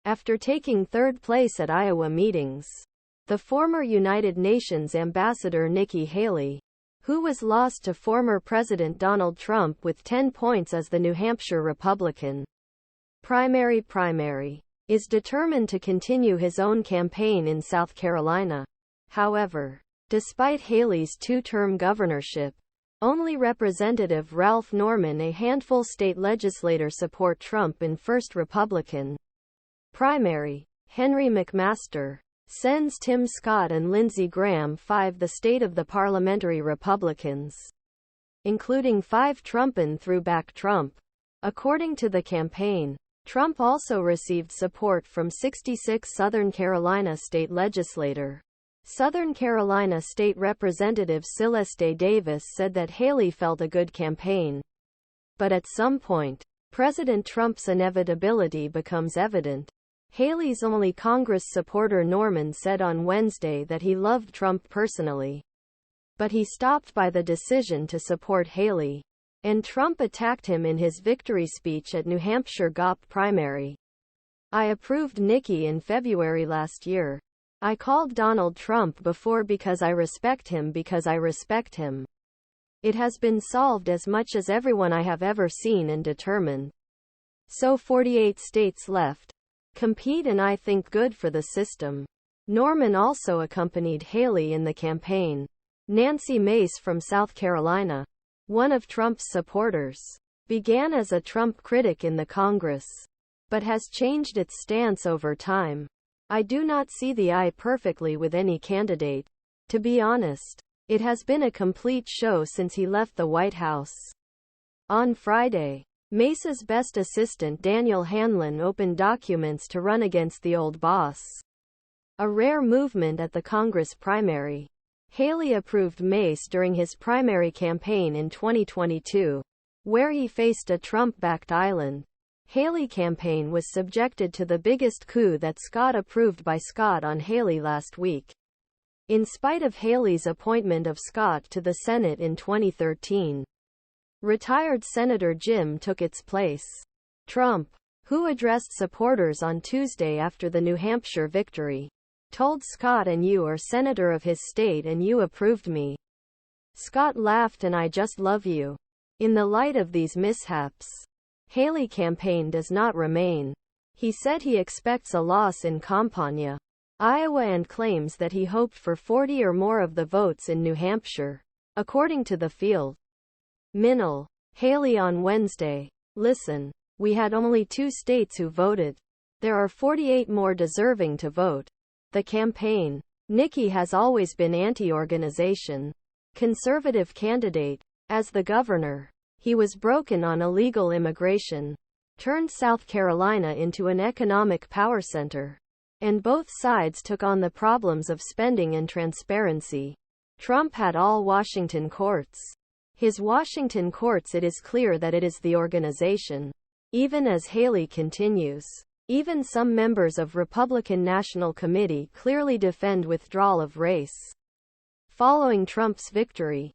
after taking third place at Iowa meetings. The former United Nations ambassador Nikki Haley, who was lost to former President Donald Trump with 10 points as the New Hampshire Republican primary, is determined to continue his own campaign in South Carolina. However, despite Haley's two-term governorship, only Representative Ralph Norman, a handful state legislator, support Trump in 1st Republican primary. Henry McMaster, Sens Tim Scott and Lindsey Graham 5 the state of the parliamentary Republicans, including 5 Trump and threw back Trump. According to the campaign, Trump also received support from 66 Southern Carolina state legislator. Southern Carolina State Representative Sylleste Davis said that Haley felt a good campaign. But at some point, President Trump's inevitability becomes evident. Haley's only Congress supporter Norman said on Wednesday that he loved Trump personally, but he stopped by the decision to support Haley, and Trump attacked him in his victory speech at New Hampshire Gop Primary. "I approved Nikki in February last year. I called Donald Trump before because I respect him. It has been solved as much as everyone I have ever seen and determined. So 48 states left. Compete and I think good for the system." Norman also accompanied Haley in the campaign. Nancy Mace from South Carolina, one of Trump's supporters, began as a Trump critic in the Congress, but has changed its stance over time. "I do not see the eye perfectly with any candidate. To be honest, it has been a complete show since he left the White House." On Friday, Mace's best assistant Daniel Hanlon opened documents to run against the old boss, a rare movement at the Congress primary. Haley approved Mace during his primary campaign in 2022, where he faced a Trump-backed island. Haley campaign was subjected to the biggest coup that Scott approved by Scott on Haley last week. In spite of Haley's appointment of Scott to the Senate in 2013, retired Senator Jim took its place. Trump, who addressed supporters on Tuesday after the New Hampshire victory, told Scott, "And you are senator of his state and you approved me." Scott laughed, "And I just love you." In the light of these mishaps, Haley campaign does not remain. He said he expects a loss in Kampanya, Iowa, and claims that he hoped for 40 or more of the votes in New Hampshire, according to the field. Minnal, Haley on Wednesday. "Listen, we had only 2 states who voted. There are 48 more deserving to vote." The campaign. Nikki has always been anti-organization, conservative candidate. As the governor, he was broken on illegal immigration, turned South Carolina into an economic power center, and both sides took on the problems of spending and transparency. Trump had all Washington courts. His Washington courts, it is clear that it is the organization. Even as Haley continues, even some members of Republican National Committee clearly defend withdrawal of race following Trump's victory.